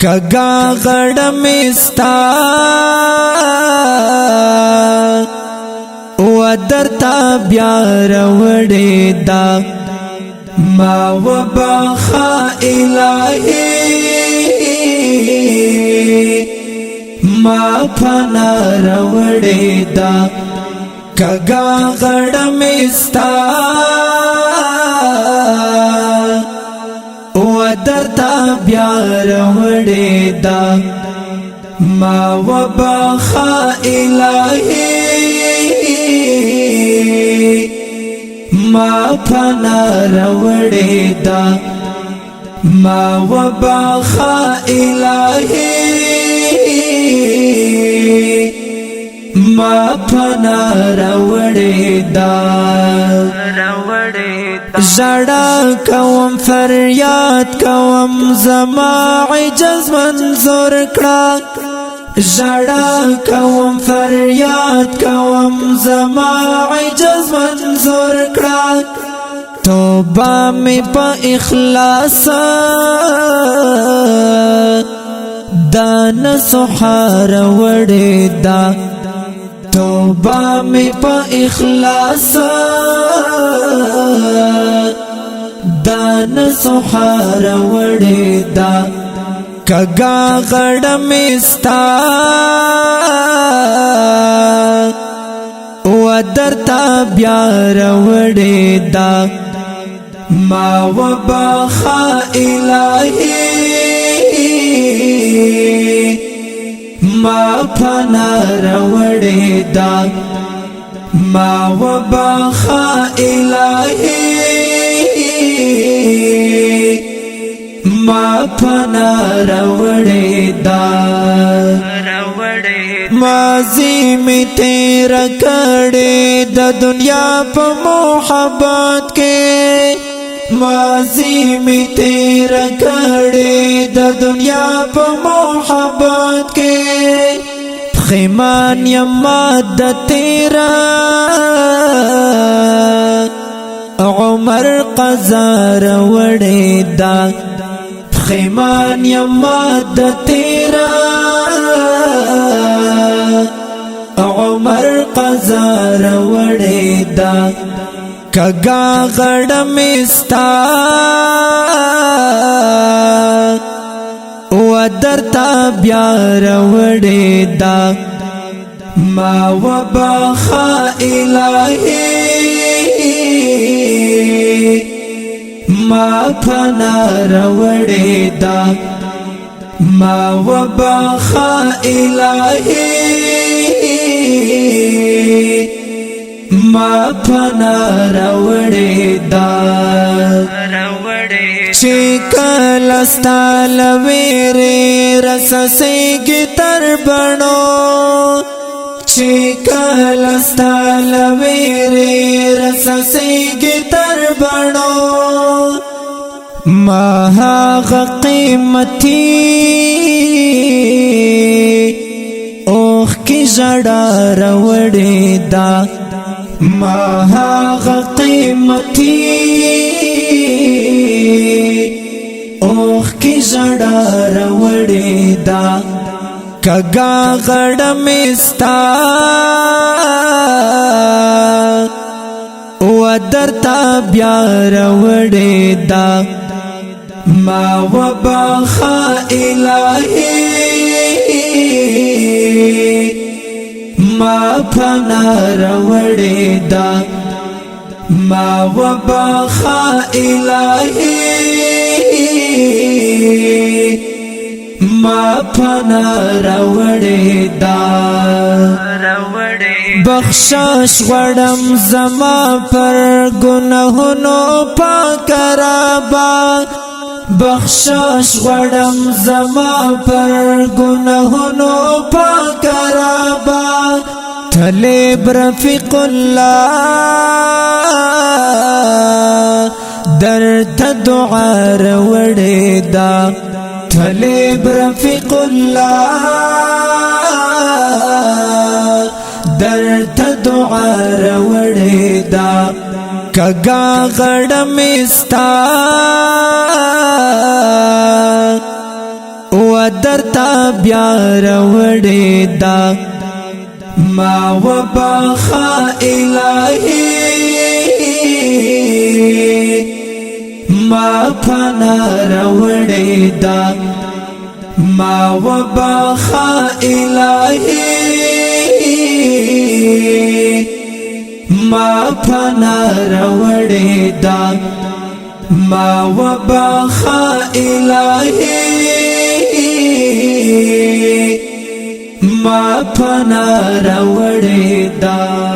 کگا غړمستا و درتا بیا روړې دا ما وبخا الهی ما پنا روړې دا کگا غړمستا و درتا بیا روړې دا ما وبخا الهی ما پنا روړې دا ما وبخا الهی ما پنا روړې دا زړه کوم فریاد کوم زما عجز منظور کړه زړه کوم فریاد کوم زما عجز منظور کړه توبه می په اخلاص دان سحار وړې دا توبه می په اخلاص دان سحار وړې دا کگا غړمستا و درتا بیا روړې دا ما وبخا الهی ما پنا روړې دا ما وبخا الهی ما پنا روړې دا ماضی می تیر کړې د دنیا په محبت کې ماضی می تیر کړې د دنیا په محبت کې خیمان یماد تیرا عمر قزار وړې دا خیمان یماد تیرا عمر قزار وړې دا کگا غړمستا و درتا بیا روړې دا ما وبخا الهی ما پنا روړې دا ما وبخا الهی ما پنا روړې دا چې کله ستال ویرې رسسېږي تر بڼو چې کله ستال ویرې رسسېږي تر بڼو ما هغه قیمتي اوخ کی زړه روړې دا ما هغه قیمتي اوخ کی زړه روړې دا کگا غړمستا و درتا بیا روړې دا ما وبخا الهی ما پنا روړې دا ما وبخا الهی ما پنا روړې دا بخشش غړم زما پر ګناهونو پاک ربا بخشش غړم زما پر ګناهونو پاک ربا طالب رفیق الله درته دعا وړې دا طالب رفیق الله درته دعا وړې دا کگا غړمستا و درتا بیا روڑی دا ما و بخا الہی ما پنا روڑی دا ما و بخا الہی ما پنا روڑی دا ما و بخا الہی ما پنا روڑی دا